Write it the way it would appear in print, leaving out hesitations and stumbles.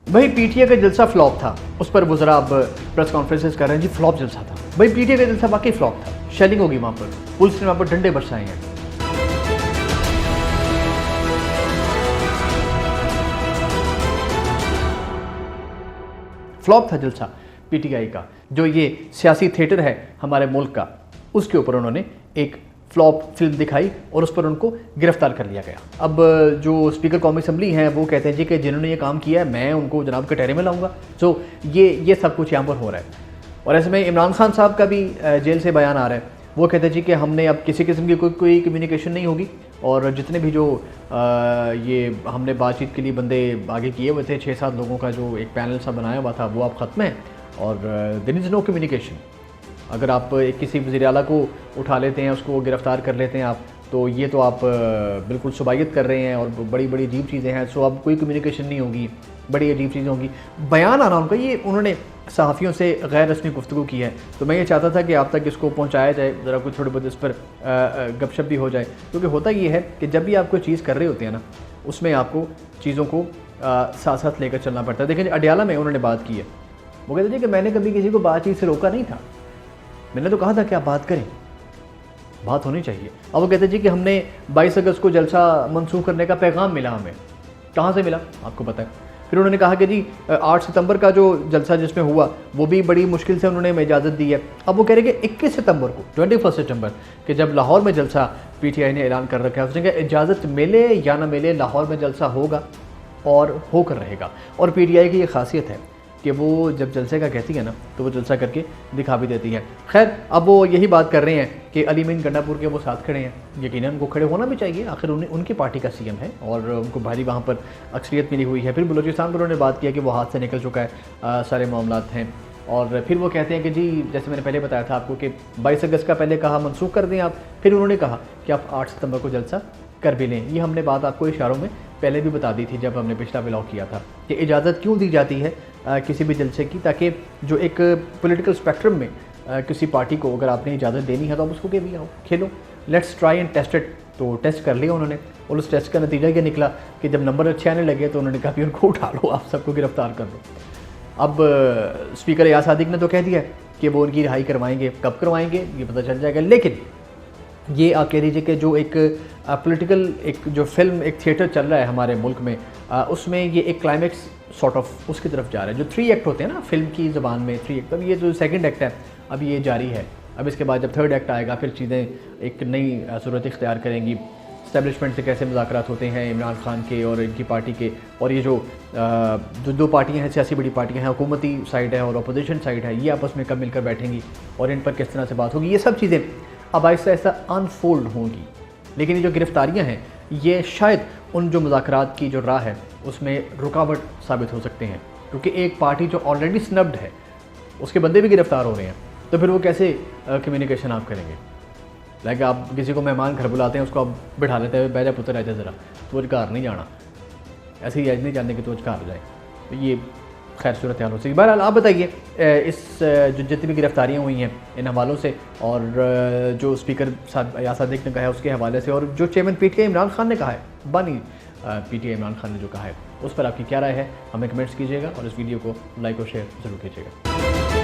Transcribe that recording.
भाई पीटीआई का जलसा फ्लॉप था, उस पर वज़रा अब प्रेस कॉन्फ्रेंसेस कर रहे हैं जी फ्लॉप जलसा था। भाई पीटीआई का जलसा वाकई फ्लॉप था, शेलिंग होगी वहाँ पर, पुलिस ने वहाँ पर डंडे बरसाए हैं। फ्लॉप था जलसा पीटीआई का, जो ये सियासी थिएटर है हमारे मुल्क का, उसके ऊपर उन्होंने एक फ्लॉप फिल्म दिखाई और उस पर उनको गिरफ्तार कर लिया गया। अब जो स्पीकर कौमी असम्बली हैं वो कहते हैं जी कि जिन्होंने ये काम किया है मैं उनको जनाब कटहरे में लाऊंगा। सो ये सब कुछ यहाँ पर हो रहा है। और ऐसे में इमरान खान साहब का भी जेल से बयान आ रहा है, वो कहते हैं जी कि हमने अब किसी किस्म की कोई कम्युनिकेशन नहीं होगी और जितने भी जो ये हमने बातचीत के लिए बंदे आगे किए हुए थे 6-7 लोगों का जो एक पैनल सा बनाया हुआ था वो अब ख़त्म है और देयर इज़ नो कम्युनिकेशन। अगर आप किसी वज़ीर आला को उठा लेते हैं, उसको गिरफ़्तार कर लेते हैं आप, तो ये तो आप बिल्कुल सुबायत कर रहे हैं और बड़ी बड़ी अजीब चीज़ें हैं। सो अब कोई कम्युनिकेशन नहीं होगी, बड़ी अजीब चीज़ें होंगी। बयान आना उनका, ये उन्होंने सहाफ़ियों से गैर रस्मी गुफ्तगू की है, तो मैं ये चाहता था कि आप तक इसको पहुँचाया जाए, ज़रा कुछ थोड़ी बहुत इस पर गपशप भी हो जाए। क्योंकि होता ये है कि जब भी आप कोई चीज़ कर रहे होते हैं ना, उसमें आपको चीज़ों को साथ साथ लेकर चलना पड़ता है। देखिए अडियाला में उन्होंने बात की है, वो कहते थे कि मैंने कभी किसी को बातचीत से रोका नहीं था, मैंने तो कहा था कि आप बात करें, बात होनी चाहिए। अब वो कहते जी कि हमने 22 अगस्त को जलसा मनसूख करने का पैगाम मिला, हमें कहाँ से मिला आपको पता है। फिर उन्होंने कहा कि जी 8 सितंबर का जो जलसा जिसमें हुआ वो भी बड़ी मुश्किल से उन्होंने इजाज़त दी है। अब वो कह रहे कि 21 सितंबर को 21 सितंबर कि जब लाहौर में जलसा पीटीआई ने ऐलान कर रखा है, उसने कहा इजाज़त मिले या ना मिले लाहौर में जलसा होगा और होकर रहेगा। और पीटीआई की ये खासियत है कि वो जब जलसे का कहती है ना तो वो जलसा करके दिखा भी देती है। खैर अब वो यही बात कर रहे हैं कि अली मीन गंडापुर के वो साथ खड़े हैं, यकीनन उनको खड़े होना भी चाहिए, आखिर उनकी पार्टी का सीएम है और उनको भारी वहाँ पर अक्सरियत मिली हुई है। फिर बलूचिस्तान पर उन्होंने बात किया कि वो हाथ से निकल चुका है, सारे मामलात हैं। और फिर वो कहते हैं कि जी जैसे मैंने पहले बताया था आपको कि 22 अगस्त का पहले कहा मनसूख कर दें आप, फिर उन्होंने कहा कि आप 8 सितंबर को जलसा कर भी लें। ये हमने बात आपको इशारों में पहले भी बता दी थी जब हमने पिछला व्लॉग किया था कि इजाज़त क्यों दी जाती है किसी भी जलसे की, ताकि जो एक पॉलिटिकल स्पेक्ट्रम में किसी पार्टी को अगर आपने इजाज़त देनी है तो आप उसको के भी आओ खेलो, let's try and test it. तो टेस्ट कर लिया उन्होंने और उस टेस्ट का नतीजा क्या निकला कि जब नंबर अच्छे आने लगे तो उन्होंने कहा कि उनको उठा लो, आप सबको गिरफ्तार कर लो। अब स्पीकर एयाज सादिक ने तो कह दिया कि वो उनकी रिहाई करवाएंगे, कब करवाएंगे ये पता चल जाएगा। लेकिन ये आप कह दीजिए कि जो एक पॉलिटिकल एक जो फिल्म एक थिएटर चल रहा है हमारे मुल्क में, उसमें ये एक क्लाइमेक्स सॉर्ट ऑफ उसकी तरफ जा रहा है। जो 3 एक्ट होते हैं ना फिल्म की ज़बान में 3 एक्ट, अब ये जो 2nd एक्ट है अब ये जारी है। अब इसके बाद जब 3rd एक्ट आएगा फिर चीज़ें एक नई सूरत इख्तियार करेंगी। इस्टेब्लिशमेंट से कैसे मुज़ाकरात होते हैं इमरान खान के और इनकी पार्टी के, और ये जो दो पार्टियाँ हैं, सियासी बड़ी पार्टियाँ हैं, हुकूमती साइड है और अपोजिशन साइड है, ये आपस में कब मिलकर बैठेंगी और इन पर किस तरह से बात होगी, ये सब चीज़ें अब ऐसा ऐसा अनफोल्ड होंगी। लेकिन ये जो गिरफ्तारियां हैं ये शायद उन जो मुज़ाकरात की जो राह है उसमें रुकावट साबित हो सकते हैं, क्योंकि एक पार्टी जो ऑलरेडी स्नब्ड है उसके बंदे भी गिरफ्तार हो रहे हैं, तो फिर वो कैसे कम्युनिकेशन आप करेंगे। लाइक आप किसी को मेहमान घर बुलाते हैं, उसको आप बिठा लेते हैं, बैजा पुत्र आजा ज़रा, तो घर नहीं जाना, ऐसे ही आज नहीं जानते कि तो घर जाए, तो ये खैर सूरत हाल हो सकती है। बहरहाल आप बताइए इस जो जितनी भी गिरफ्तारियाँ हुई हैं इन हवालों से और जो स्पीकर एयाज सादिक ने कहा है उसके हवाले से, और जो चेयरमैन पीटीआई इमरान खान ने कहा है, बानी पीटीआई इमरान खान ने जो कहा है, उस पर आपकी क्या राय है हमें कमेंट्स कीजिएगा और इस वीडियो को लाइक और शेयर ज़रूर कीजिएगा।